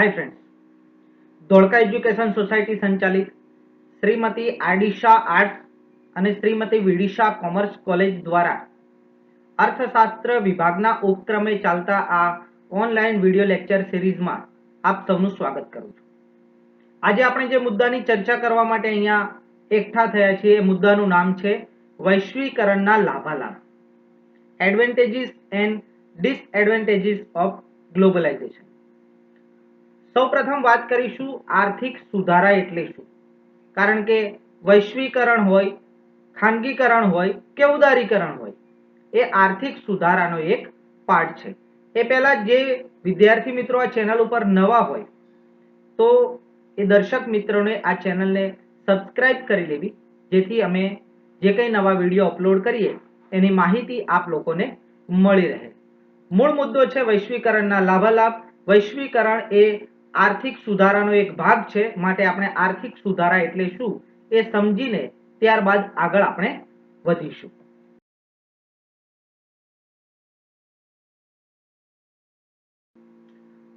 Hi friends, Dholka education society સંચાલિત Shrimati આરડીશા arts અને Shrimati વિડિશા commerce college દ્વારા અર્થશાસ્ત્ર વિભાગના ઉપક્રમે ચાલતા આ ઓનલાઈન વિડિયો લેક્ચર સિરીઝમાં આપ સૌનું સ્વાગત કરું છું। આજે આપણે જે મુદ્દાની ચર્ચા કરવા માટે અહીંયા એકઠા થયા છીએ એ મુદ્દાનું નામ છે વૈશ્વિકરણના લાભાલાભ, advantages and disadvantages of globalisation. સૌપ્રથમ વાત કરીશું આર્થિક સુધારા એટલે શું, કારણ કે વૈશ્વિકરણ હોય, ખાનગીકરણ હોય કે ઉદારીકરણ હોય એ આર્થિક સુધારાનો એક પાર્ટ છે। એ પહેલા જે વિદ્યાર્થી મિત્રો આ ચેનલ ઉપર નવા હોય તો એ દર્શક મિત્રોને આ ચેનલને સબસ્ક્રાઇબ કરી લેવી, જેથી અમે જે કંઈ નવા વિડીયો અપલોડ કરીએ એની માહિતી આપ લોકોને મળી રહે। મૂળ મુદ્દો છે વૈશ્વિકરણના લાભાલાભ। વૈશ્વિકરણ એ આર્થિક સુધારાનો એક ભાગ છે, માટે આપણે આર્થિક સુધારા એટલે શું એ સમજીને ત્યારબાદ આગળ આપણે વધીશું।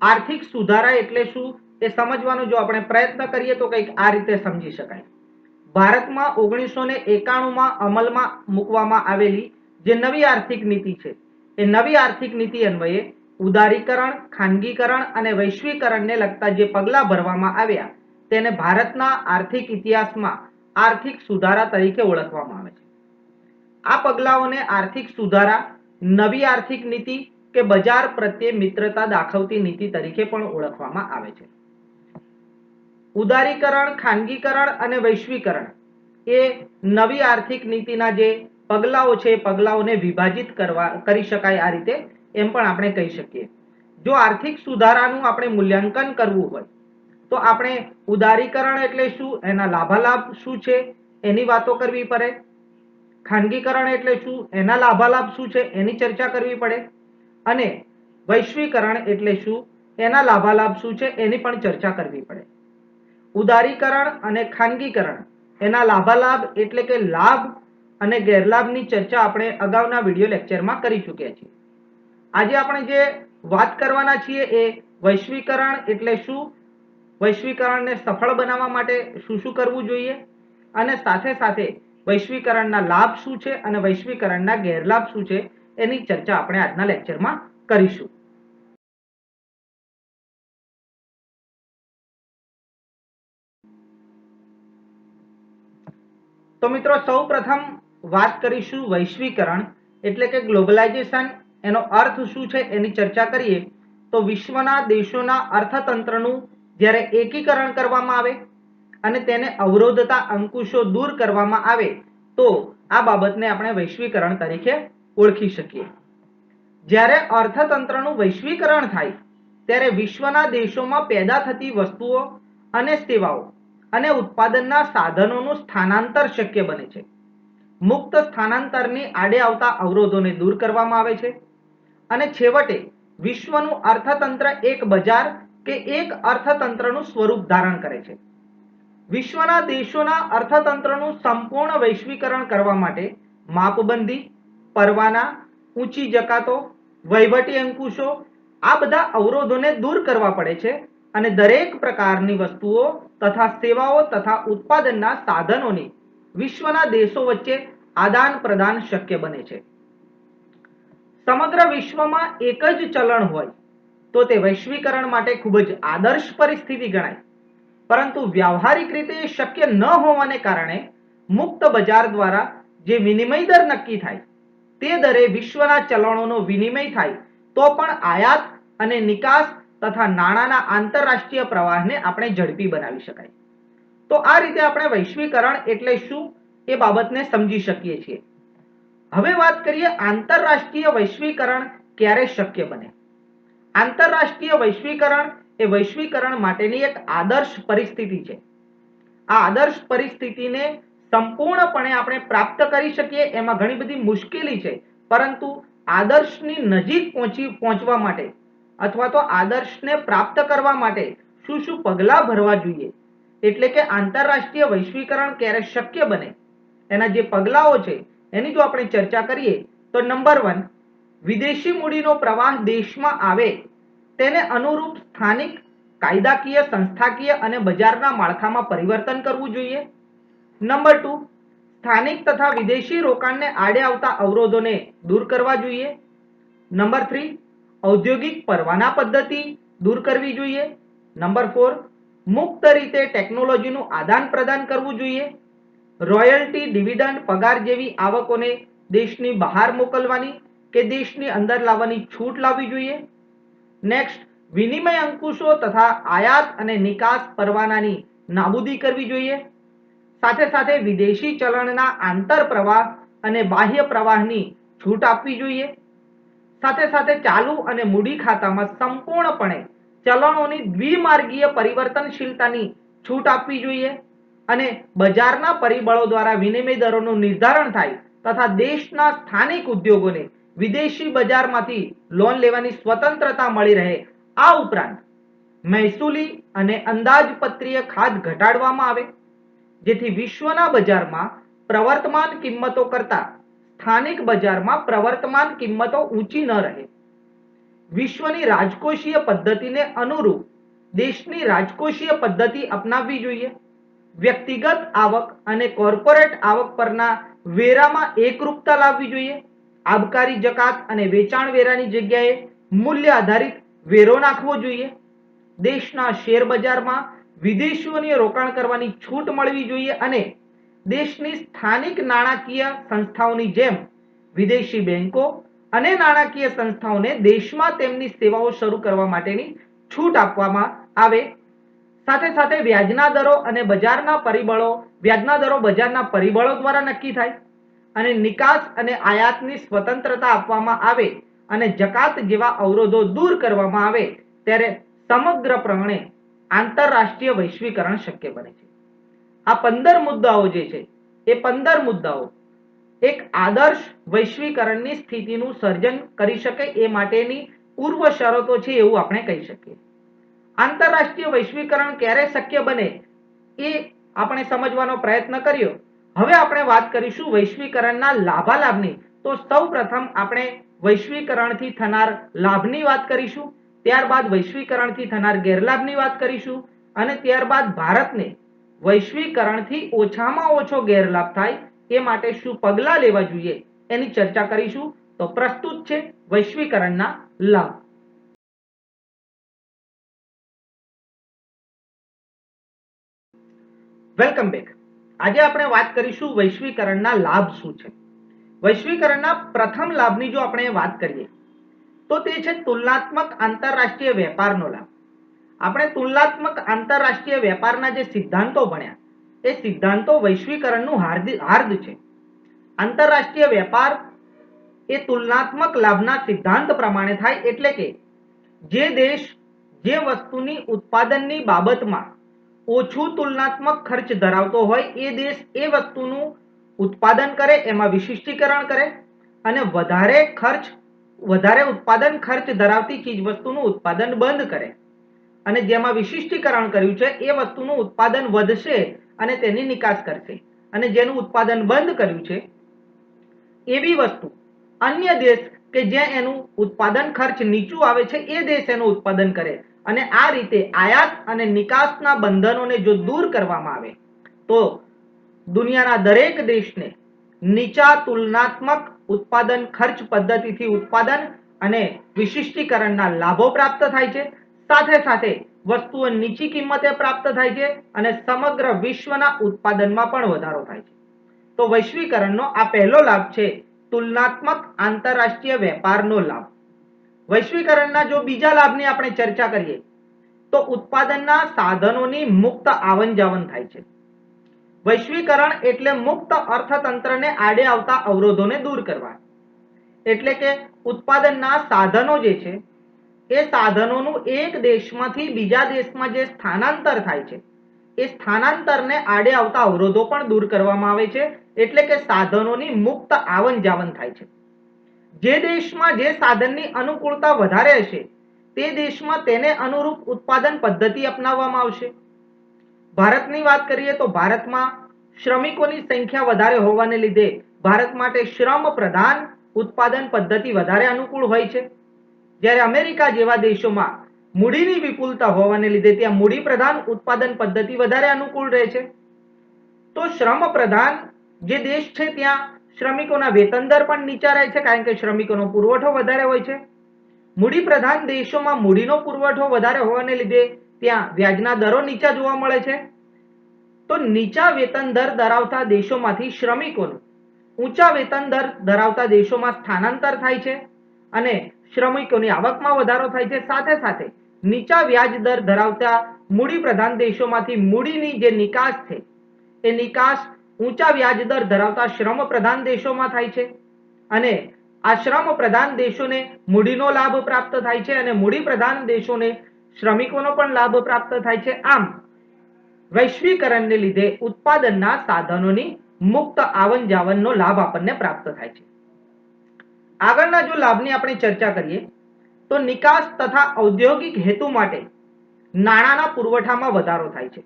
આર્થિક સુધારા એટલે શું એ સમજવાનો જો આપણે પ્રયત્ન કરીએ તો કંઈક આ રીતે સમજી શકાય। ભારતમાં 1991માં અમલમાં મૂકવામાં આવેલી જે નવી આર્થિક નીતિ છે એ નવી આર્થિક નીતિ અન્વયે ઉદારીકરણ, ખાનગીકરણ અને વૈશ્વિકરણને લગતા જે પગલાં ભરવામાં આવ્યા તેને ભારતના આર્થિક ઇતિહાસમાં આર્થિક સુધારા તરીકે ઓળખવામાં આવે છે। આ પગલાઓને આર્થિક સુધારા, નવી આર્થિક નીતિ કે બજાર પ્રત્યે મિત્રતા દાખવતી નીતિ તરીકે પણ ઓળખવામાં આવે છે। ઉદારીકરણ, ખાનગીકરણ અને વૈશ્વિકરણ એ નવી આર્થિક નીતિના જે પગલાઓ છે એ પગલાઓને વિભાજિત કરી શકાય આ રીતે એમ પણ આપણે કહી શકીએ। જો આર્થિક સુધારાનું આપણે મૂલ્યાંકન કરવું હોય તો આપણે ઉદારીકરણ એટલે શું, એના લાભાલાભ શું છે એની વાતો કરવી પડે, ખાનગીકરણ એટલે શું, એના લાભાલાભ શું છે એની ચર્ચા કરવી પડે, અને વૈશ્વિકરણ એટલે શું, એના લાભાલાભ શું છે એની પણ ચર્ચા કરવી પડે। ઉદારીકરણ અને ખાનગીકરણ એના લાભાલાભ એટલે કે લાભ અને ગેરલાભની ચર્ચા આપણે અગાઉના વિડિયો લેક્ચરમાં કરી ચૂક્યા છીએ। આજે આપણે જે વાત કરવાના છીએ એ વૈશ્વિકરણ એટલે શું, વૈશ્વિકરણને સફળ બનાવવા માટે શું શું કરવું જોઈએ, અને સાથે સાથે વૈશ્વિકરણના લાભ શું છે અને વૈશ્વિકરણના ગેરલાભ શું છે એની ચર્ચા આપણે આજના લેક્ચરમાં કરીશું। તો મિત્રો સૌપ્રથમ વાત કરીશું વૈશ્વિકરણ એટલે કે ગ્લોબલાઇઝેશન, એનો અર્થ શું છે એની ચર્ચા કરીએ તો વિશ્વના દેશોના અર્થતંત્રનું જ્યારે એકીકરણ કરવામાં આવે અને તેને અવરોધતા અંકુશો દૂર કરવામાં આવે તો આ બાબતને આપણે વૈશ્વિકરણ તરીકે ઓળખી શકીએ। જ્યારે અર્થતંત્રનું વૈશ્વિકરણ થાય ત્યારે વિશ્વના દેશોમાં પેદા થતી વસ્તુઓ અને સેવાઓ અને ઉત્પાદનના સાધનોનું સ્થાનાંતર શક્ય બને છે। મુક્ત સ્થાનાંતરની આડે આવતા અવરોધોને દૂર કરવામાં આવે છે અને છેવટે વિશ્વનું અર્થતંત્ર એક બજાર કે એક અર્થતંત્રનું સ્વરૂપ ધારણ કરે છે। વિશ્વના દેશોના અર્થતંત્રનું સંપૂર્ણ વૈશ્વિકરણ કરવા માટે માપબંધી, પરવાના, ઊંચી જકાતો, વહીવટી અંકુશો આ બધા અવરોધોને દૂર કરવા પડે છે અને દરેક પ્રકારની વસ્તુઓ તથા સેવાઓ તથા ઉત્પાદનના સાધનોની વિશ્વના દેશો વચ્ચે આદાન પ્રદાન શક્ય બને છે। સમગ્ર વિશ્વમાં એક જ ચલણ હોય તો તે વૈશ્વિકરણ માટે ખૂબ જ આદર્શ પરિસ્થિતિ ગણાય, પરંતુ વ્યવહારિક રીતે એ શક્ય ન હોવાને કારણે મુક્ત બજાર દ્વારા જે વિનિમય દર નક્કી થાય તે દરે વિશ્વના ચલણોનો વિનિમય થાય તો પણ આયાત અને નિકાસ તથા નાણાંના આંતરરાષ્ટ્રીય પ્રવાહને આપણે ઝડપી બનાવી શકાય। તો આ રીતે આપણે વૈશ્વિકરણ એટલે શું એ બાબતને સમજી શકીએ છીએ। હવે વાત કરીએ આંતરરાષ્ટ્રીય વૈશ્વિકરણ ક્યારે શક્ય બને। આંતરરાષ્ટ્રીય વૈશ્વિકરણ એ વૈશ્વિકરણ માટેની એક આદર્શ પરિસ્થિતિ છે। આ આદર્શ પરિસ્થિતિને સંપૂર્ણપણે આપણે પ્રાપ્ત કરી શકીએ એમાં ઘણી બધી મુશ્કેલી છે, પરંતુ આદર્શની નજીક પહોંચવા માટે અથવા તો આદર્શને પ્રાપ્ત કરવા માટે શું શું પગલાં ભરવા જોઈએ, એટલે કે આંતરરાષ્ટ્રીય વૈશ્વિકરણ ક્યારે શક્ય બને એના જે પગલાઓ છે એની જો આપણે ચર્ચા કરીએ તો નંબર 1, વિદેશી મૂડીનો પ્રવાહ દેશમાં આવે તેને અનુરૂપ સ્થાનિક કાયદાકીય, સંસ્થાકીય અને બજારના માળખામાં પરિવર્તન કરવું જોઈએ. નંબર 2, સ્થાનિક તથા વિદેશી રોકાણને આડે આવતા અવરોધોને દૂર કરવા જોઈએ. નંબર 3, ઔદ્યોગિક પરવાના પદ્ધતિ દૂર કરવી જોઈએ. નંબર 4, મુક્ત રીતે ટેકનોલોજીનું આદાન પ્રદાન કરવું જોઈએ. રોયલ્ટી, ડિવિડન્ડ, પગાર જેવી આવકોને દેશની બહાર મોકલવાની કે દેશની અંદર લાવવાની છૂટ લાવવી જોઈએ. નેક્સ્ટ, વિનિમય અંકુશો તથા આયાત અને નિકાસ પરવાનાની નાબૂદી કરવી જોઈએ. સાથે સાથે વિદેશી ચલણના આંતર પ્રવાહ અને બાહ્ય પ્રવાહની છૂટ આપવી જોઈએ. સાથે સાથે ચાલુ અને મૂડી ખાતામાં સંપૂર્ણપણે ચલણોની દ્વિમાર્ગીય પરિવર્તનશીલતાની છૂટ આપવી જોઈએ અને બજારના પરિબળો દ્વારા વિનિમય દરોનું નિર્ધારણ થાય તથા દેશના સ્થાનિક ઉદ્યોગોને વિદેશી બજારમાંથી લોન લેવાની સ્વતંત્રતા મળી રહે. આ ઉપરાંત મહેસૂલી અને અંદાજપત્રીય ખાધ ઘટાડવામાં આવે જેથી વિશ્વના બજારમાં પ્રવર્તમાન કિંમતો કરતા સ્થાનિક બજારમાં પ્રવર્તમાન કિંમતો ઊંચી ન રહે. વિશ્વની રાજકોષીય પદ્ધતિને અનુરૂપ દેશની રાજકોષીય પદ્ધતિ અપનાવવી જોઈએ. વ્યક્તિગત આવક અને કોર્પોરેટ આવક પરના વેરામાં એકરૂપતા લાવવી જોઈએ. આબકારી જકાત અને વેચાણ વેરાની જગ્યાએ મૂલ્ય આધારિત વેરો નાખવો જોઈએ. દેશના શેર બજારમાં વિદેશીઓને રોકાણ કરવાની છૂટ મળવી જોઈએ અને દેશની સ્થાનિક નાણાકીય સંસ્થાઓની જેમ વિદેશી બેંકો અને નાણાકીય સંસ્થાઓને દેશમાં તેમની સેવાઓ શરૂ કરવા માટેની છૂટ આપવામાં આવે. સાથે સાથે વ્યાજના દરો બજારના પરિબળો દ્વારા નક્કી થાય અને નિકાસ અને આયાતની સ્વતંત્રતા આપવામાં આવે અને જકાત જેવા અવરોધો દૂર કરવામાં આવે ત્યારે સમગ્રપણે આંતરરાષ્ટ્રીય વૈશ્વિકરણ શક્ય બને છે. આ 15 મુદ્દાઓ જે છે એ 15 મુદ્દાઓ એક આદર્શ વૈશ્વિકરણની સ્થિતિનું સર્જન કરી શકે એ માટેની પૂર્વ શરતો છે એવું આપણે કહી શકીએ. આંતરરાષ્ટ્રીય વૈશ્વિકરણ ક્યારે શક્ય બને એ આપણે સમજવાનો પ્રયત્ન કર્યો. હવે આપણે વાત કરીશું વૈશ્વિકરણના લાભાલાભની. તો સૌપ્રથમ આપણે વૈશ્વિકરણથી થનાર લાભની વાત કરીશું, ત્યારબાદ વૈશ્વિકરણથી થનાર ગેરલાભની વાત કરીશું અને ત્યારબાદ ભારતને વૈશ્વિકરણથી ઓછામાં ઓછો ગેરલાભ થાય એ માટે શું પગલાં લેવા જોઈએ એની ચર્ચા કરીશું. તો પ્રસ્તુત છે વૈશ્વિકરણના લાભ. Welcome back. આજે આપણે વાત કરીશું વૈશ્વિકરણના લાભ શું છે. વૈશ્વિકરણના પ્રથમ લાભની જો આપણે વાત કરીએ તો તે છે તુલનાત્મક આંતરરાષ્ટ્રીય વેપારનો લાભ. આપણે તુલનાત્મક આંતરરાષ્ટ્રીય વેપારના જે સિદ્ધાંતો ભણ્યા એ સિદ્ધાંતો વૈશ્વિકરણનું હાર્દ છે. આંતરરાષ્ટ્રીય વેપાર એ તુલનાત્મક લાભના સિદ્ધાંત પ્રમાણે થાય એટલે કે જે દેશ જે વસ્તુની ઉત્પાદનની બાબતમાં ઓછું તુલનાત્મક ખર્ચ ધરાવતો હોય એ દેશ એ વસ્તુનું ઉત્પાદન કરે, એમાં વિશિષ્ટીકરણ કરે અને વધારે ઉત્પાદન ખર્ચ ધરાવતી ચીજ વસ્તુનું ઉત્પાદન બંધ કરે અને જેમાં વિશિષ્ટીકરણ કર્યું છે એ વસ્તુનું ઉત્પાદન વધશે અને તેની નિકાસ કરશે અને જેનું ઉત્પાદન બંધ કર્યું છે એવી વસ્તુ અન્ય દેશ કે જ્યાં એનું ઉત્પાદન ખર્ચ નીચું આવે છે એ દેશ એનું ઉત્પાદન કરે અને આ રીતે આયાત અને નિકાસના બંધનોને જો દૂર કરવામાં આવે તો દુનિયાના દરેક દેશને નીચા તુલનાત્મક ઉત્પાદન ખર્ચ પદ્ધતિથી ઉત્પાદન અને વિશિષ્ટીકરણના લાભો પ્રાપ્ત થાય છે. સાથે સાથે વસ્તુઓ નીચી કિંમતે પ્રાપ્ત થાય છે અને સમગ્ર વિશ્વના ઉત્પાદનમાં પણ વધારો થાય છે. તો વૈશ્વિકરણનો આ પહેલો લાભ છે તુલનાત્મક આંતરરાષ્ટ્રીય વેપારનો લાભ. વૈશ્વિકરણના જો બીજા લાભની આપણે ચર્ચા કરીએ તો ઉત્પાદનના સાધનોની મુક્ત આવન જાવન થાય છે. વૈશ્વિકરણ એટલે મુક્ત અર્થતંત્રને આડે આવતા અવરોધોને દૂર કરવા. એટલે કે ઉત્પાદનના સાધનો જે છે એ સાધનોનું એક દેશમાંથી બીજા દેશમાં જે સ્થાનાંતર થાય છે એ સ્થાનાંતરને આડે આવતા અવરોધો પણ દૂર કરવામાં આવે છે. એટલે કે સાધનોની મુક્ત આવન જાવન થાય છે. જે દેશમાં જે સાધનની અનુકૂળતા વધારે હશે તે દેશમાં તેને અનુરૂપ ઉત્પાદન પદ્ધતિ અપનાવવામાં આવશે. ભારતની વાત કરીએ તો ભારતમાં શ્રમિકોની સંખ્યા વધારે હોવાને લીધે ભારત માટે શ્રમ પ્રધાન ઉત્પાદન પદ્ધતિ વધારે અનુકૂળ હોય છે. જ્યારે અમેરિકા જેવા દેશોમાં મૂડીની વિપુલતા હોવાને લીધે ત્યાં મૂડી પ્રધાન ઉત્પાદન પદ્ધતિ વધારે અનુકૂળ રહે છે. તો શ્રમ પ્રધાન જે દેશ છે ત્યાં શ્રમિકોના વેતન દર પણ નીચા રહે છે, કારણ કે શ્રમિકોનો પુરવઠો વધારે હોય છે. મૂડી પ્રધાન દેશોમાં મૂડીનો પુરવઠો વધારે હોવાને લીધે ત્યાં વ્યાજના દરો નીચા જોવા મળે છે. તો નીચા વેતન દર ધરાવતા દેશોમાંથી શ્રમિકોનું ઊંચા વેતન દર ધરાવતા દેશોમાં સ્થાનાંતર થાય છે અને શ્રમિકોની આવકમાં વધારો થાય છે. સાથે સાથે નીચા વ્યાજ દર ધરાવતા મૂડી પ્રધાન દેશોમાંથી મૂડીની જે નિકાસ છે એ નિકાસ ઊંચા વ્યાજ દર ધરાવતા શ્રમ પ્રધાન દેશોમાં થાય છે અને આ શ્રમ પ્રધાન દેશોને મૂડીનો લાભ પ્રાપ્ત થાય છે અને મૂડી પ્રધાન દેશોને શ્રમિકોનો પણ લાભ પ્રાપ્ત થાય છે. આમ વૈશ્વિકરણને લીધે ઉત્પાદનના સાધનોની મુક્ત આવન જાવનનો લાભ આપણને પ્રાપ્ત થાય છે. આગળના જો લાભની આપણે ચર્ચા કરીએ તો નિકાસ તથા ઔદ્યોગિક હેતુ માટે નાણાંના પુરવઠામાં વધારો થાય છે.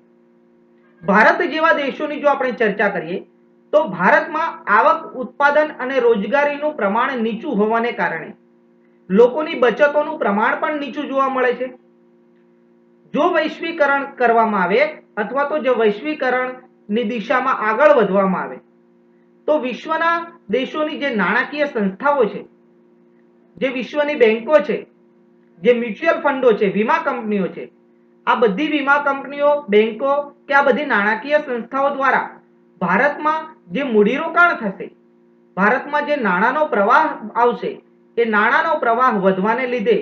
ભારત જેવા દેશોની જો આપણે ચર્ચા કરીએ તો ભારતમાં આવક, ઉત્પાદન અને રોજગારીનું પ્રમાણ નીચું હોવાને કારણે લોકોની બચતોનું પ્રમાણ પણ નીચું જોવા મળે છે. જો વૈશ્વિકરણ કરવામાં આવે અથવા તો જો વૈશ્વિકરણની દિશામાં આગળ વધવામાં આવે તો વિશ્વના દેશોની જે નાણાકીય સંસ્થાઓ છે, જે વિશ્વની બેંકો છે, જે મ્યુચ્યુઅલ ફંડો છે, વીમા કંપનીઓ છે, આ બધી વીમા કંપનીઓ, બેંકો કે આ બધી નાણાકીય સંસ્થાઓ દ્વારા ભારતમાં જે મૂડીરોકાણ થશે, ભારતમાં જે નાણાંનો પ્રવાહ આવશે, એ નાણાંનો પ્રવાહ વધવાને લીધે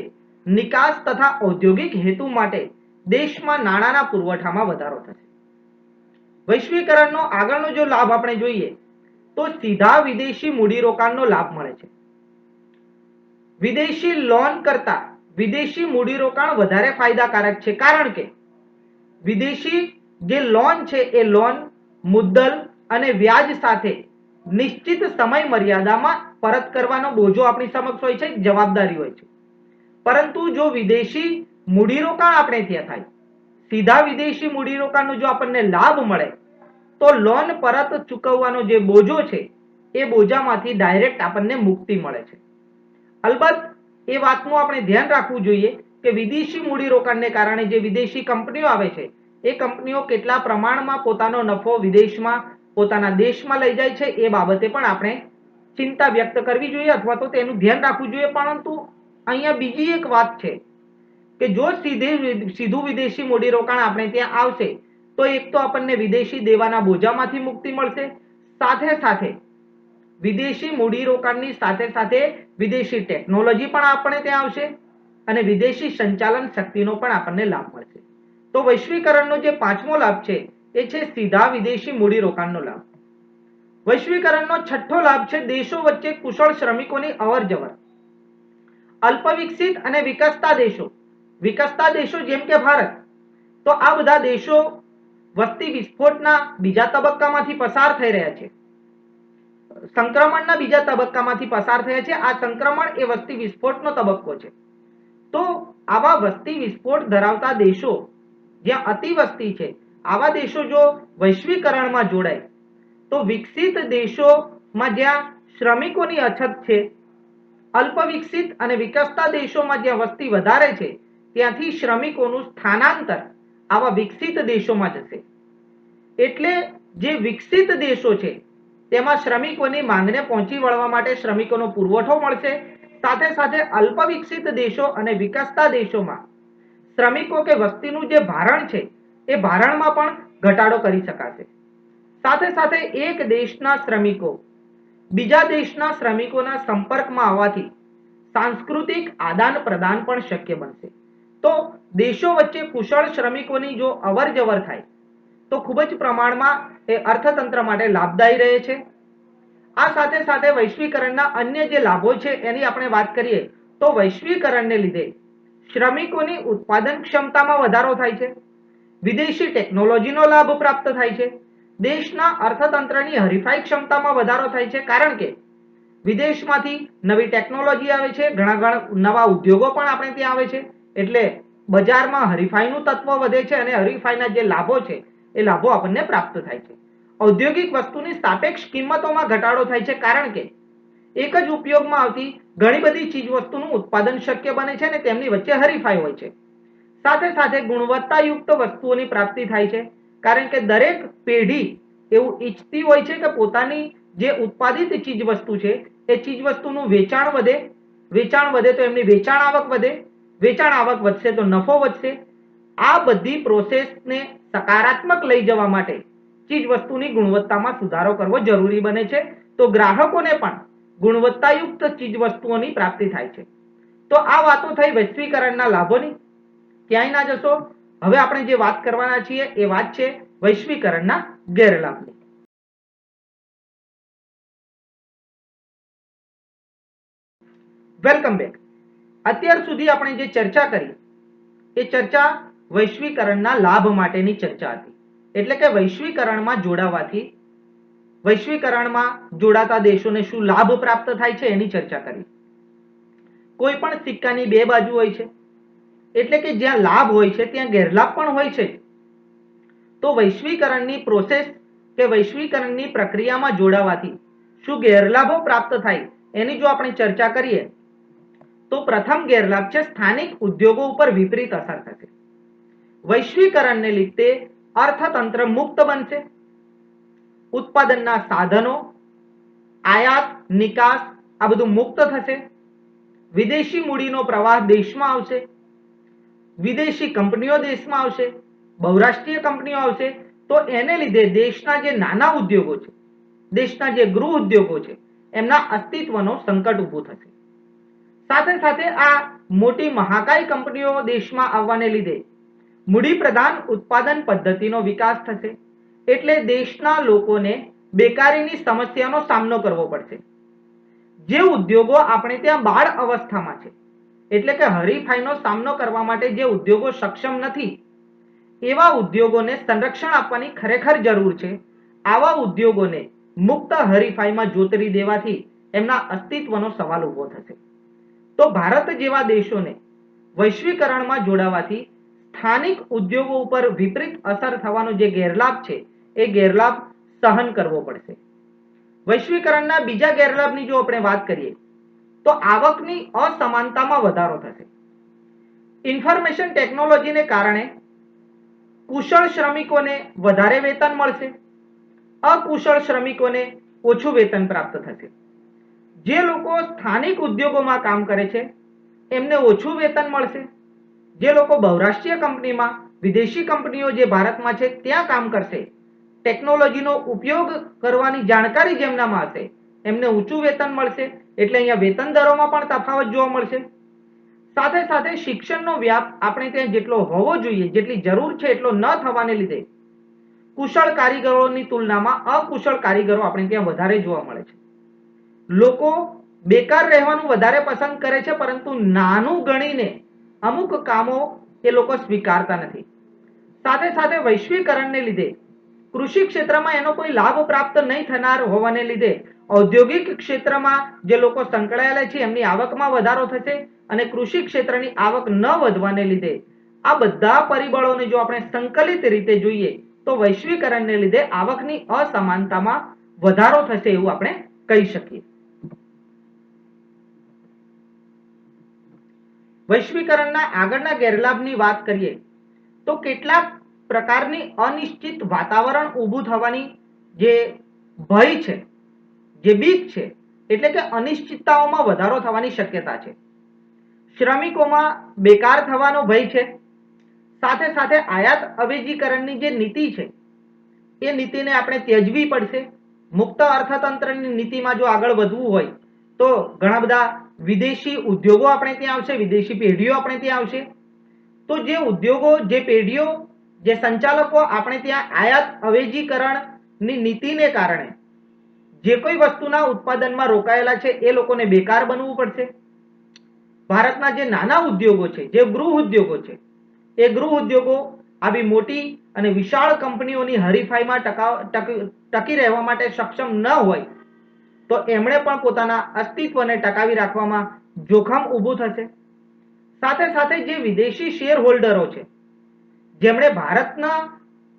નિકાસ તથા ઔદ્યોગિક હેતુ માટે દેશમાં નાણાંના પુરવઠામાં વધારો થશે. વૈશ્વિકરણનો આગળનો જો લાભ આપણે જોઈએ તો સીધા વિદેશી મૂડીરોકાણનો લાભ મળે છે. વિદેશી લોન કરતા વિદેશી મૂડીરોકાણ વધારે ફાયદાકારક છે, કારણ કે વિદેશી જે લોન છે એ લોન મુદ્દલ અને વ્યાજ સાથે નિશ્ચિત સમય મર્યાદામાં પરત કરવાનો બોજો આપણી સમક્ષ હોય છે, જવાબદારી હોય છે. પરંતુ જો વિદેશી મૂડીરોકાણ આપણે ત્યાં થાય, સીધા વિદેશી મૂડીરોકાણનો જો આપણને લાભ મળે તો લોન પરત ચૂકવવાનો જે બોજો છે એ બોજામાંથી ડાયરેક્ટ આપણને મુક્તિ મળે છે. અલબત્ત એ વાતનું આપણે ધ્યાન રાખવું જોઈએ કે વિદેશી મૂડીરોકાણને કારણે જે વિદેશી કંપનીઓ આવે છે એ કંપનીઓ કેટલા પ્રમાણમાં પોતાનો નફો વિદેશમાં પોતાના દેશમાં લઈ જાય છે એ બાબતે પણ આપણે ચિંતા વ્યક્ત કરવી જોઈએ અથવા તો તેનું ધ્યાન રાખવું જોઈએ. પરંતુ અહીંયા બીજી એક વાત છે કે જો સીધું વિદેશી મૂડીરોકાણ આપણે ત્યાં આવશે તો એક તો આપણને વિદેશી દેવાના બોજામાંથી મુક્તિ મળશે, સાથે સાથે વિદેશી મૂડીરોકાણની સાથે સાથે વિદેશી ટેકનોલોજી પણ આપણે ત્યાં આવશે અને વિદેશી સંચાલન શક્તિનો પણ આપણને લાભ મળશે. તો વૈશ્વિકરણનો જે પાંચમો લાભ છે એ છે સીધા વિદેશી મૂડીરોકાણનો લાભ. વૈશ્વિકરણનો છઠ્ઠો લાભ છે દેશો વચ્ચે કુશળ શ્રમિકોની અવરજવર. અલ્પવિકસિત અને વિકસતા દેશો જેમ કે ભારત, તો આ બધા દેશો વસ્તી વિસ્ફોટના બીજા તબક્કામાંથી પસાર થઈ રહ્યા છે, સંક્રમણના બીજા તબક્કામાંથી પસાર થયા છે. આ સંક્રમણ એ વસ્તી વિસ્ફોટનો તબક્કો છે. તો આવા વસ્તી વિસ્ફોટ ધરાવતા દેશો જ્યાં અતિવસ્તી છે, આવા દેશો જો વૈશ્વિકરણમાં જોડાય તો વિકસિત દેશોમાં જ્યાં શ્રમિકોની અછત છે, અલ્પવિકસિત અને વિકસતા દેશોમાં જ્યાં વસ્તી વધારે છે ત્યાંથી શ્રમિકોનું સ્થાનાંતર આવા વિકસિત દેશોમાં જશે. એટલે જે વિકસિત દેશો છે તેમાં શ્રમિકોની માંગને પહોંચી વળવા માટે શ્રમિકોનો પુરવઠો મળશે, સાથે સાથે અલ્પવિકસિત દેશો અને વિકસતા દેશોમાં શ્રમિકો કે વસ્તીનું જે ભારણ છે એ ભારણમાં પણ ઘટાડો કરી શકાશે. સાથે સાથે એક દેશના શ્રમિકો બીજા દેશના શ્રમિકોના સંપર્કમાં આવવાથી સાંસ્કૃતિક આદાન પ્રદાન પણ શક્ય બનશે. તો દેશો વચ્ચે કુશળ શ્રમિકોની જો અવર જવર થાય તો ખૂબ જ પ્રમાણમાં એ અર્થતંત્ર માટે લાભદાયી રહે છે. આ સાથે સાથે વૈશ્વિકરણના અન્ય જે લાભો છે એની આપણે વાત કરીએ તો વૈશ્વિકરણને લીધે શ્રમિકોની ઉત્પાદન ક્ષમતામાં વધારો થાય છે, વિદેશી ટેકનોલોજીનો લાભ પ્રાપ્ત થાય છે, દેશના અર્થતંત્રની હરીફાઈ ક્ષમતામાં વધારો થાય છે, કારણ કે વિદેશમાંથી નવી ટેકનોલોજી આવે છે, ઘણા નવા ઉદ્યોગો પણ આપણે ત્યાં આવે છે, એટલે બજારમાં હરીફાઈનું તત્વ વધે છે અને હરીફાઈના જે લાભો છે એ લાભો આપણને પ્રાપ્ત થાય છે. ઔદ્યોગિક વસ્તુની સાપેક્ષ કિંમતોમાં ઘટાડો થાય છે, કારણ કે એક જ ઉપયોગમાં આવતી ઘણી બધી ચીજ વસ્તુનું ઉત્પાદન શક્ય બને છે અને તેમની વચ્ચે હરીફાઈ હોય છે. સાથે સાથે ગુણવત્તાયુક્ત વસ્તુઓની પ્રાપ્તિ થાય છે, કારણ કે દરેક પેઢી એવું ઈચ્છતી હોય છે કે પોતાની જે ઉત્પાદિત ચીજ વસ્તુ છે એ ચીજ વસ્તુનું વેચાણ વધે તો એમની વેચાણ આવક વધે, વેચાણ આવક વધશે તો નફો વધશે. આ બધી પ્રોસેસને સકારાત્મક લઈ જવા માટે ચીજ વસ્તુની ગુણવત્તામાં સુધારો કરવો જરૂરી બને છે, તો ગ્રાહકોને પણ ગુણવત્તાયુક્ત ચીજ વસ્તુઓની પ્રાપ્તિ થાય છે. તો આ વાતો થઈ વૈશ્વિકરણના લાભોની. ક્યાંય ના જશો, હવે આપણે જે વાત કરવાના છીએ એ વાત છે વૈશ્વિકરણના ગેરલાભની. Welcome back. અત્યાર સુધી આપણે જે ચર્ચા કરી એ ચર્ચા વૈશ્વિકરણના લાભ માટેની ચર્ચા હતી. એટલે કે વૈશ્વિકરણમાં જોડાતા દેશોને શું લાભ પ્રાપ્ત થાય છે એની ચર્ચા કરી. કોઈ પણ સિક્કાની બે બાજુ હોય છે, એટલે કે જ્યાં લાભ હોય છે ત્યાં ગેરલાભ પણ હોય છે. તો વૈશ્વિકરણની પ્રોસેસ કે વૈશ્વિકરણની પ્રક્રિયામાં જોડાવાથી શું ગેરલાભો પ્રાપ્ત થાય એની જો આપણે ચર્ચા કરીએ તો પ્રથમ ગેરલાભ છે સ્થાનિક ઉદ્યોગો ઉપર વિપરીત અસર થશે. વૈશ્વિકરણને લીધે અર્થતંત્ર મુક્ત બનશે. ઉત્પાદનના સાધનો, આયાત નિકાસ આ બધું મુક્ત થશે. વિદેશી મૂડીનો પ્રવાહ દેશમાં આવશે. વિદેશી કંપનીઓ દેશમાં આવશે, બહુરાષ્ટ્રીય કંપનીઓ આવશે. તો એને લીધે દેશના જે નાના ઉદ્યોગો છે, દેશના જે ગૃહ ઉદ્યોગો છે એમના અસ્તિત્વનો સંકટ ઊભો થશે. સાથે સાથે આ મોટી મહાકાય કંપનીઓ દેશમાં આવવાને લીધે મૂડી પ્રધાન ઉત્પાદન પદ્ધતિનો વિકાસ થશે. એટલે દેશના લોકોને બેકારીની સમસ્યાનો સામનો કરવો પડશે. જે ઉદ્યોગો આપણે ત્યાં બાળ અવસ્થામાં છે, એટલે કે હરીફાઈનો સામનો કરવા માટે જે ઉદ્યોગો સક્ષમ નથી, એવા ઉદ્યોગોને સંરક્ષણ આપવાની ખરેખર જરૂર છે. આવા ઉદ્યોગોને મુક્ત હરીફાઈમાં જોતરી દેવાથી એમના અસ્તિત્વનો સવાલ ઊભો થશે. તો ભારત જેવા દેશોને વૈશ્વિકરણમાં જોડાવાથી સ્થાનિક ઉદ્યોગો ઉપર વિપરીત અસર થવાનો જે ગેરલાભ છે એ ગેરલાભ સહન કરવો પડશે. વૈશ્વિકરણના બીજા ગેરલાભની જો આપણે વાત કરીએ તો આવકની અસમાનતામાં વધારો થશે. ઇન્ફોર્મેશન ટેકનોલોજીને કારણે કુશળ શ્રમિકોને વધારે વેતન મળશે, અકુશળ શ્રમિકોને ઓછું વેતન પ્રાપ્ત થશે. જે લોકો સ્થાનિક ઉદ્યોગોમાં કામ કરે છે એમને ઓછું વેતન મળશે. જે લોકો બહુરાષ્ટ્રીય કંપનીમાં, વિદેશી કંપનીઓ જે ભારતમાં છે ત્યાં કામ કરશે, ટેકનોલોજીનો ઉપયોગ કરવાની જાણકારી જેમનામાં હશે એમને ઊંચું વેતન મળશે. એટલે અહીંયા વેતન દરોમાં પણ તફાવત જોવા મળશે. સાથે સાથે શિક્ષણનો વ્યાપ આપણે ત્યાં જેટલો હોવો જોઈએ, જેટલી જરૂર છે એટલો ન થવાને લીધે કુશળ કારીગરોની તુલનામાં અકુશળ કારીગરો આપણે ત્યાં વધારે જોવા મળે છે. લોકો બેકાર રહેવાનું વધારે પસંદ કરે છે, પરંતુ નાનું ગણીને અમુક કામો એ લોકો સ્વીકારતા નથી. સાથે સાથે વૈશ્વિકરણને લીધે કૃષિ ક્ષેત્રમાં એનો કોઈ લાભ પ્રાપ્ત નહીં થનાર હોવાને લીધે ઔદ્યોગિક ક્ષેત્રમાં જે લોકો સંકળાયેલા છે એમની આવકમાં વધારો થશે, અને કૃષિ ક્ષેત્રની આવક ન વધવાને લીધે આ બધા પરિબળોને જો આપણે સંકલિત રીતે જોઈએ તો વૈશ્વિકરણને લીધે આવકની અસમાનતામાં વધારો થશે એવું આપણે કહી શકીએ. વૈશ્વિકરણના આગળના ગેરલાભની વાત કરીએ તો કેટલાક પ્રકારની અનિશ્ચિત વાતાવરણ ઊભું થવાની જે ભય છે, જે બીક છે, એટલે કે અનિશ્ચિતતાઓમાં વધારો થવાની શક્યતા છે. શ્રમિકોમાં બેકાર થવાનો ભય છે. સાથે સાથે આયાત અવેજીકરણની જે નીતિ છે એ નીતિને આપણે ત્યજવી પડશે. મુક્ત અર્થતંત્રની નીતિમાં જો આગળ વધવું હોય તો ઘણા બધા વિદેશી ઉદ્યોગો આપણે ત્યાં આવશે, વિદેશી પેઢીઓ આપણે ત્યાં આવશે. તો જે ઉદ્યોગો, જે પેઢીઓ, જે સંચાલકો આપણે ત્યાં આયાત અવેજીકરણની નીતિને કારણે જે કોઈ વસ્તુના ઉત્પાદનમાં રોકાયેલા છે એ લોકોને બેકાર બનવું પડશે. ભારતના જે નાના ઉદ્યોગો છે, જે ગૃહ ઉદ્યોગો છે, એ ગૃહ ઉદ્યોગો આવી મોટી અને વિશાળ કંપનીઓની હરીફાઈમાં ટકી રહેવા માટે સક્ષમ ન હોય તો એમણે પણ પોતાના અસ્તિત્વને ટકાવી રાખવામાં જોખમ ઊભું થશે. સાથે સાથે જે વિદેશી શેર હોલ્ડરો છે, જેમણે ભારતના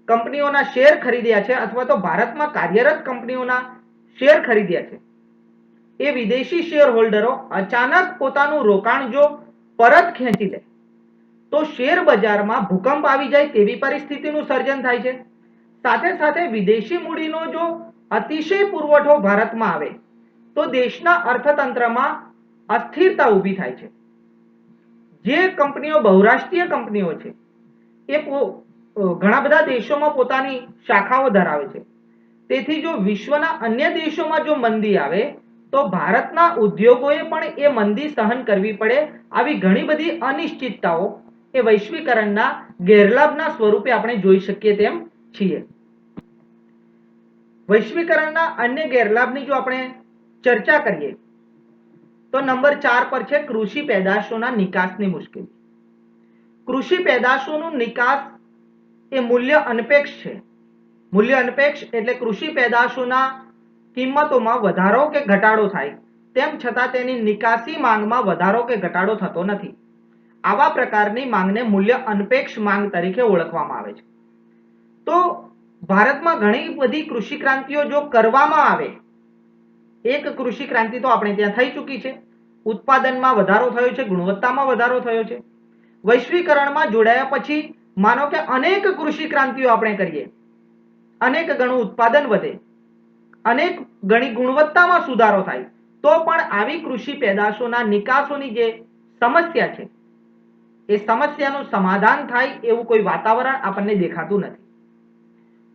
કંપનીઓના શેર ખરીદ્યા છે અથવા તો ભારતમાં કાર્યરત કંપનીઓના શેર ખરીદ્યા છે, એ વિદેશી શેર હોલ્ડરો અચાનક પોતાનું રોકાણ જો પરત ખેંચી લે તો શેર બજારમાં ભૂકંપ આવી જાય તેવી પરિસ્થિતિનું સર્જન થાય છે. સાથે સાથે વિદેશી મૂડીનો જો અતિશય પુરવઠો ભારતમાં આવે તો દેશના અર્થતંત્રમાં અસ્થિરતા ઊભી થાય છે. જે કંપનીઓ બહુરાષ્ટ્રીય કંપનીઓ છે એ ઘણા બધા દેશોમાં પોતાની શાખાઓ ધરાવે છે. તેથી જો વિશ્વના અન્ય દેશોમાં જો મંદી આવે તો ભારતના ઉદ્યોગોએ પણ એ મંદી સહન કરવી પડે. આવી ઘણી બધી અનિશ્ચિતતાઓ એ વૈશ્વિકરણના ગેરલાભના સ્વરૂપે આપણે જોઈ શકીએ તેમ છીએ. વૈશ્વિકરણના અન્ય ગેરલાભની જો આપણે ચર્ચા કરીએ તો નંબર 4 પર છે કૃષિ પેદાશોના નિકાસની મુશ્કેલી. કૃષિ પેદાશોનું નિકાસ એ મૂલ્ય અનપેક્ષ છે. મૂલ્ય અનપેક્ષ એટલે કૃષિ પેદાશોના કિંમતોમાં વધારો કે ઘટાડો થાય તેમ છતાં તેની નિકાસી માંગમાં વધારો કે ઘટાડો થતો નથી. આવા પ્રકારની માંગને મૂલ્ય અનપેક્ષ માંગ તરીકે ઓળખવામાં આવે છે. તો ભારતમાં ઘણી બધી કૃષિ ક્રાંતિઓ જો કરવામાં આવે, એક કૃષિ ક્રાંતિ તો આપણે ત્યાં થઈ ચૂકી છે. ઉત્પાદનમાં વધારો થયો છે, ગુણવત્તામાં વધારો થયો છે. વૈશ્વિકરણમાં જોડાયા પછી માનો કે અનેક કૃષિ ક્રાંતિઓ આપણે કરીએ, અનેક ગણું ઉત્પાદન વધે, અનેક ગણી ગુણવત્તામાં સુધારો થાય, તો પણ આવી કૃષિ પેદાશોના નિકાસોની જે સમસ્યા છે એ સમસ્યાનું સમાધાન થાય એવું કોઈ વાતાવરણ આપણને દેખાતું નથી.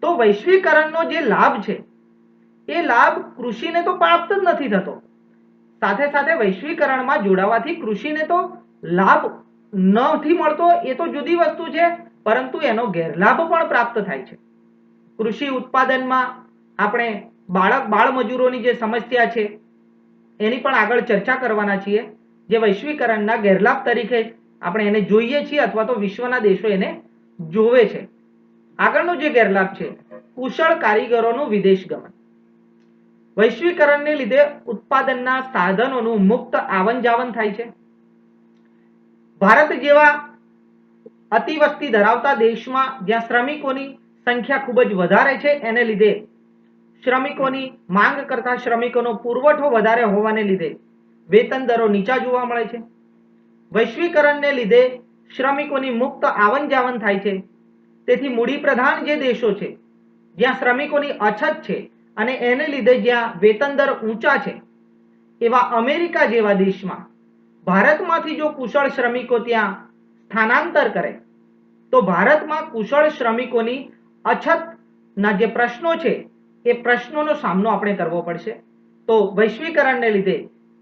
તો વૈશ્વિકરણનો જે લાભ છે એ લાભ કૃષિને તો પ્રાપ્ત જ નથી થતો. સાથે સાથે વૈશ્વિકરણમાં જોડાવાથી કૃષિને તો લાભ નથી મળતો એ તો જુદી વસ્તુ છે, પરંતુ એનો ગેરલાભ પણ પ્રાપ્ત થાય છે. કૃષિ ઉત્પાદનમાં આપણે બાળ મજૂરોની જે સમસ્યા છે એની પણ આગળ ચર્ચા કરવાના છીએ, જે વૈશ્વિકરણના ગેરલાભ તરીકે આપણે એને જોઈએ છીએ અથવા તો વિશ્વના દેશો એને જોવે છે. આગળનો જે ગેરલાભ છે કુશળ કારીગરોનું વિદેશ ગમન. વૈશ્વિકરણને લીધે ઉત્પાદનના સાધનોનું મુક્ત આવન જાવન થાય છે. ભારત જેવા અતિવસ્તી ધરાવતા દેશમાં જ્યાં શ્રમિકોની સંખ્યા ખૂબ જ વધારે છે એને લીધે શ્રમિકોની માંગ કરતા શ્રમિકોનો પુરવઠો વધારે હોવાને લીધે વેતન દરો નીચા જોવા મળે છે. વૈશ્વિકરણને લીધે શ્રમિકોની મુક્ત આવન જાવન થાય છે. તેથી મૂડી પ્રધાન જે દેશો છે જ્યાં શ્રમિકોની અછત છે અને એને લીધે જ્યાં વેતન દર ઊંચા છે એવા અમેરિકા જેવા દેશમાં ભારતમાંથી જો કુશળ શ્રમિકો ત્યાં સ્થાનાંતર કરે તો ભારતમાં કુશળ શ્રમિકોની અછતના જે પ્રશ્નો છે એ પ્રશ્નોનો સામનો આપણે કરવો પડશે. તો વૈશ્વિકરણને લીધે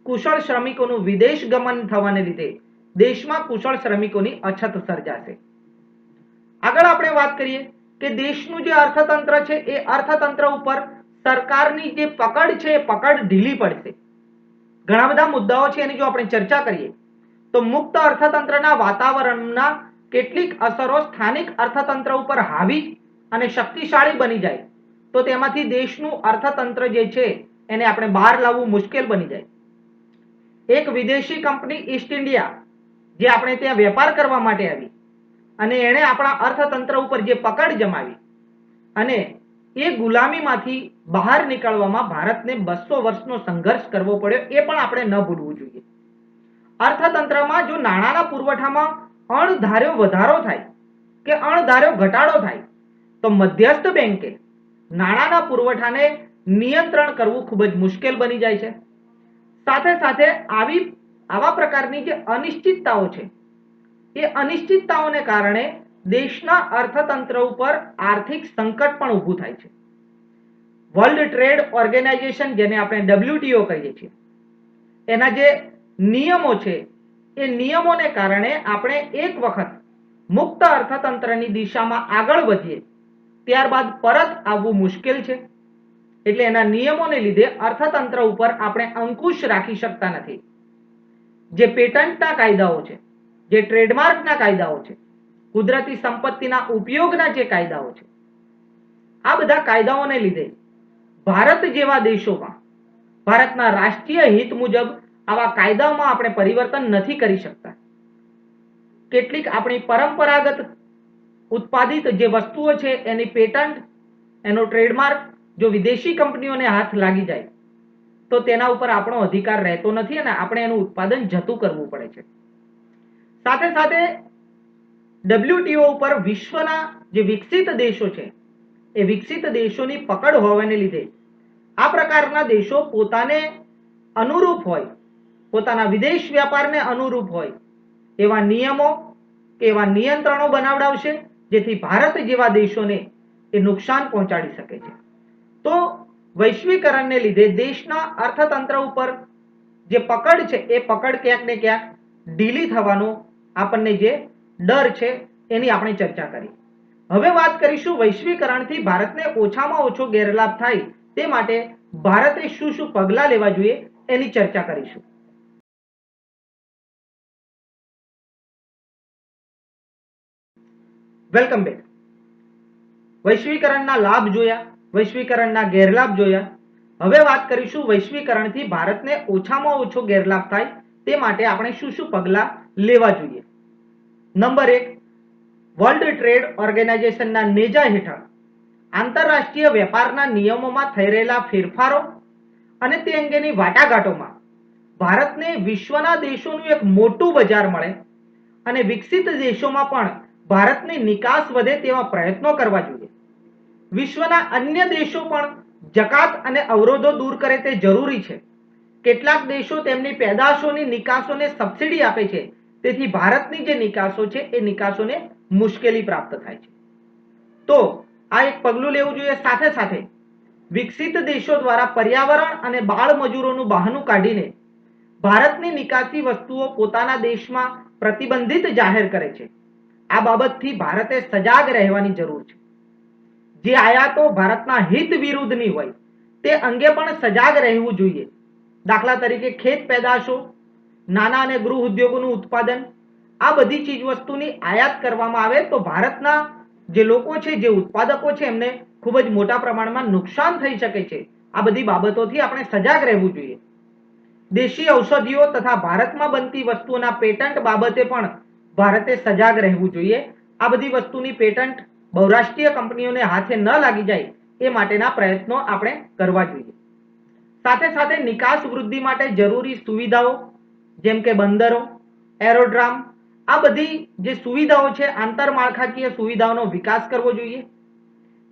કુશળ શ્રમિકોનું વિદેશ ગમન થવાને લીધે દેશમાં કુશળ શ્રમિકોની અછત સર્જાશે. આગળ આપણે વાત કરીએ કે દેશનું જે અર્થતંત્ર છે એ અર્થતંત્ર ઉપર સરકારની જે પકડ છે એ પકડ ઢીલી પડશે. ઘણા બધા મુદ્દાઓ છે એની જો આપણે ચર્ચા કરીએ તો મુક્ત અર્થતંત્રના વાતાવરણના કેટલીક અસરો સ્થાનિક અર્થતંત્ર ઉપર હાવી અને શક્તિશાળી બની જાય તો તેમાંથી દેશનું અર્થતંત્ર જે છે એને આપણે બહાર લાવવું મુશ્કેલ બની જાય. એક વિદેશી કંપની ઈસ્ટ ઇન્ડિયા જે આપણે ત્યાં વેપાર કરવા માટે આવી અને એણે આપણા અર્થતંત્ર ઉપર જે પકડ જમાવી અને એ ગુલામીમાંથી બહાર નીકળવામાં ભારતને 200 વર્ષનો સંઘર્ષ કરવો પડ્યો, એ પણ આપણે ન ભૂલવું જોઈએ. અર્થતંત્રમાં જો નાણાંના પુરવઠામાં અણધાર્યો વધારો થાય કે અણધાર્યો ઘટાડો થાય તો મધ્યસ્થ બેંકે નાણાંના પુરવઠાને નિયંત્રણ કરવું ખૂબ જ મુશ્કેલ બની જાય છે. સાથે સાથે આવા પ્રકારની જે અનિશ્ચિતતાઓ છે એ અનિશ્ચિતતાઓને કારણે દેશના અર્થતંત્ર ઉપર આર્થિક સંકટ પણ ઊભું થાય છે. વર્લ્ડ ટ્રેડ ઓર્ગેનાઇઝેશન જેને આપણે WTO કહીએ છીએ એના જે નિયમો છે એ નિયમોને કારણે આપણે એક વખત મુક્ત અર્થતંત્રની દિશામાં આગળ વધીએ ત્યારબાદ પરત આવવું મુશ્કેલ છે. એટલે એના નિયમોને લીધે અર્થતંત્ર ઉપર આપણે અંકુશ રાખી શકતા નથી. જે પેટન્ટના કાયદાઓ છે, જે ટ્રેડમાર્કના કાયદાઓ છે, કુદરતી સંપત્તિના ઉપયોગના જે કાયદાઓ છે, આ બધા કાયદાઓને લીધે ભારત જેવા દેશોમાં ભારતના રાષ્ટ્રીય હિત મુજબ આવા કાયદાઓમાં આપણે પરિવર્તન નથી કરી શકતા. કેટલીક આપણી પરંપરાગત ઉત્પાદિત જે વસ્તુઓ છે એની પેટન્ટ, એનો ટ્રેડમાર્ક જો વિદેશી કંપનીઓને હાથ લાગી જાય તો તેના ઉપર આપણો અધિકાર રહેતો નથી અને આપણે એનું ઉત્પાદન જતું કરવું પડે છે. સાથે સાથે ડબલ્યુટીઓ ઉપર વિશ્વના જે વિકસિત દેશો છે એ વિકસિત દેશોની પકડ હોવાને લીધે આ પ્રકારના દેશો પોતાને અનુરૂપ હોય, પોતાના વિદેશ વ્યાપારને અનુરૂપ હોય એવા નિયમો કે એવા નિયંત્રણો બનાવડાવશે જેથી ભારત જેવા દેશોને એ નુકસાન પહોંચાડી શકે છે. તો વૈશ્વિકરણને લીધે દેશના અર્થતંત્ર ઉપર જે પકડ છે એ પકડ ક્યાંક ને ક્યાંક ઢીલી થવાનો આપણને જે ડર છે એની આપણે ચર્ચા કરી. હવે વાત કરીશું વૈશ્વિકરણથી ભારતને ઓછામાં ઓછો ગેરલાભ થાય તે માટે ભારતે શું શું પગલાં લેવા જોઈએ એની ચર્ચા કરીશું. Welcome back. વૈશ્વિકરણના લાભ જોયા, વૈશ્વિકરણના ગેરલાભ જોયા. હવે વાત કરીશું વૈશ્વિકરણથી ભારતને ઓછામાં ઓછો ગેરલાભ થાય તે માટે આપણે શું શું પગલાં લેવા જોઈએ. નંબર 1, વર્લ્ડ ટ્રેડ ઓર્ગેનાઇઝેશનના નેજા હેઠળ આંતરરાષ્ટ્રીય વેપારના નિયમોમાં થઈ રહેલા ફેરફારો અને તે અંગેની વાટાઘાટોમાં ભારતને વિશ્વના દેશોનું એક મોટું બજાર મળે અને વિકસિત દેશોમાં પણ ભારતની નિકાસ વધે તેવા પ્રયત્નો કરવા જોઈએ. વિશ્વના અન્ય દેશો પણ જકાત અને અવરોધો દૂર કરે તે જરૂરી છે. કેટલાક દેશો તેમની પેદાશોની નિકાસોને સબસિડી આપે છે, તેથી ભારતની જે નિકાસો છે એ નિકાસોને મુશ્કેલી પ્રાપ્ત થાય છે. તો આ એક પગલું લેવું જોઈએ. સાથે સાથે વિકસિત દેશો દ્વારા પર્યાવરણ અને બાળ મજૂરોનું બહાનું કાઢીને ભારતની નિકાસી વસ્તુઓ પોતાના દેશમાં પ્રતિબંધિત જાહેર કરે છે. આ બાબતથી ભારતે સજાગ રહેવાની જરૂર છે. જે આયાતો ભારતના હિત વિરુદ્ધની હોય તે અંગે પણ સજાગ રહેવું જોઈએ. દાખલા તરીકે ખેત પેદાશો, નાના અને ગૃહ ઉદ્યોગોનું ઉત્પાદન, આ બધી ચીજ વસ્તુની આયાત કરવામાં આવે તો ભારતના જે લોકો છે, જે ઉત્પાદકો છે, એમને ખૂબ જ મોટા પ્રમાણમાં નુકસાન થઈ શકે છે. આ બધી બાબતોથી આપણે સજાગ રહેવું જોઈએ. દેશી ઔષધિઓ તથા ભારતમાં બનતી વસ્તુઓના પેટન્ટ બાબતે પણ ભારતે સજાગ રહેવું જોઈએ. આ બધી વસ્તુની પેટન્ટ બહુરાષ્ટ્રીય કંપનીઓને હાથે ન લાગી જાય એ માટેના પ્રયત્નો આપણે કરવા જોઈએ. સાથે સાથે નિકાસ વૃદ્ધિ માટે જરૂરી સુવિધાઓ જેમ કે બંદરો, એરોડ્રામ, આ બધી જે સુવિધાઓ છે આંતરમાળખાકીય સુવિધાઓનો વિકાસ કરવો જોઈએ.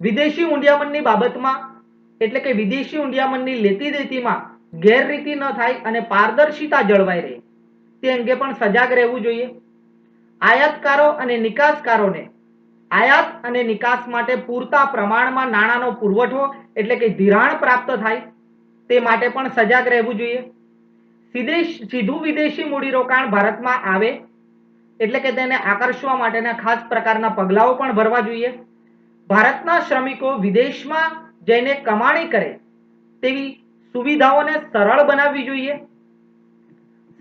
વિદેશી ઊંડિયામણની બાબતમાં એટલે કે વિદેશી ઊંડિયામણની લેતી દેતીમાં ગેરરીતિ ન થાય અને પારદર્શિતા જળવાઈ રહે તે અંગે પણ સજાગ રહેવું જોઈએ. આયાતકારો અને નિકાસકારોને આયાત અને નિકાસ માટે પૂરતા પ્રમાણમાં નાણાંનો પુરવઠો એટલે કે ધિરાણ પ્રાપ્ત થાય તે માટે પણ સજાગ રહેવું જોઈએ. સીધું વિદેશી મૂડીરોકાણ ભારતમાં આવે એટલે કે તેને આકર્ષવા માટેના ખાસ પ્રકારના પગલાઓ પણ ભરવા જોઈએ. ભારતના શ્રમિકો વિદેશમાં જઈને કમાણી કરે તેવી સુવિધાઓને સરળ બનાવવી જોઈએ.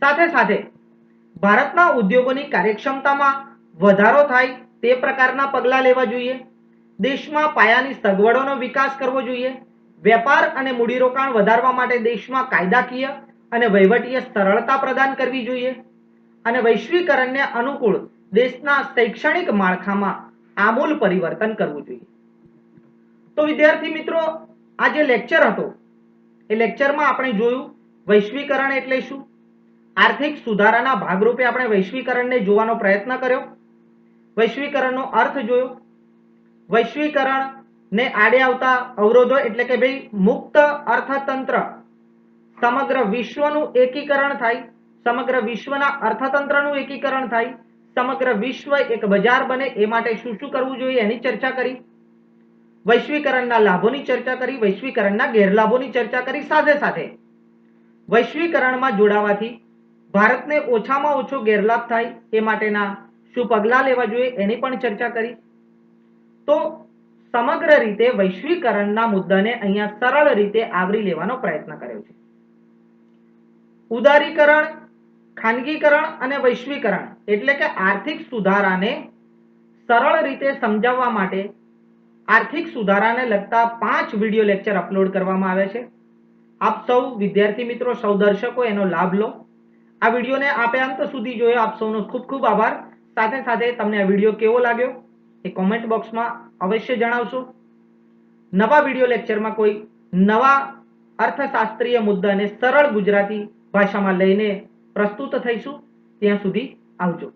સાથે સાથે ભારતના ઉદ્યોગોની કાર્યક્ષમતામાં વધારો થાય તે પ્રકારના પગલાં લેવા જોઈએ. દેશમાં પાયાની સગવડોનો વિકાસ કરવો જોઈએ. વેપાર અને મૂડીરોકાણ વધારવા માટે દેશમાં કાયદાકીય અને વહીવટીય સરળતા પ્રદાન કરવી જોઈએ અને વૈશ્વિકરણને અનુકૂળ દેશના શૈક્ષણિક માળખામાં આમૂલ પરિવર્તન કરવું જોઈએ. તો વિદ્યાર્થી મિત્રો, આ જે લેક્ચર હતો એ લેક્ચરમાં આપણે જોયું વૈશ્વિકરણ એટલે શું. આર્થિક સુધારાના ભાગરૂપે આપણે વૈશ્વિકરણને જોવાનો પ્રયત્ન કર્યો. વૈશ્વિકરણનો અર્થ જોયો. વૈશ્વિકરણને આડે આવતા અવરોધો એટલે કે ભાઈ મુક્ત અર્થતંત્ર, સમગ્ર વિશ્વનું એકીકરણ થાય, સમગ્ર વિશ્વના અર્થતંત્રનું એકીકરણ થાય, સમગ્ર વિશ્વ એક બજાર બને એ માટે શું શું કરવું જોઈએ એની ચર્ચા કરી. વૈશ્વિકરણના લાભોની ચર્ચા કરી, વૈશ્વિકરણના ગેરલાભોની ચર્ચા કરી. સાથે સાથે વૈશ્વિકરણમાં જોડાવાથી ભારતને ઓછામાં ઓછો ગેરલાભ થાય એ માટેના શું પગલાં લેવા જોઈએ એની પણ ચર્ચા કરી. તો સમગ્ર રીતે વૈશ્વિકરણના મુદ્દાને અહીંયા સરળ રીતે આવરી લેવાનો પ્રયત્ન કર્યો છે. ઉદારીકરણ, ખાનગીકરણ અને વૈશ્વિકરણ એટલે કે આર્થિક સુધારાને સરળ રીતે સમજાવવા માટે આર્થિક સુધારાને લગતા 5 વિડિયો લેક્ચર અપલોડ કરવામાં આવ્યા છે. આપ સૌ વિદ્યાર્થી મિત્રો, સૌ દર્શકો એનો લાભ લો. આ વિડીયોને આપે અંત સુધી જોયો, આપ સૌનો ખૂબ ખૂબ આભાર. સાથે સાથે તમને આ વિડીયો કેવો લાગ્યો એ કોમેન્ટ બોક્સમાં અવશ્ય જણાવશો. નવા વિડીયો લેક્ચરમાં કોઈ નવા અર્થશાસ્ત્રીય મુદ્દાને સરળ ગુજરાતી ભાષામાં લઈને પ્રસ્તુત થઈશું. ત્યાં સુધી આવજો.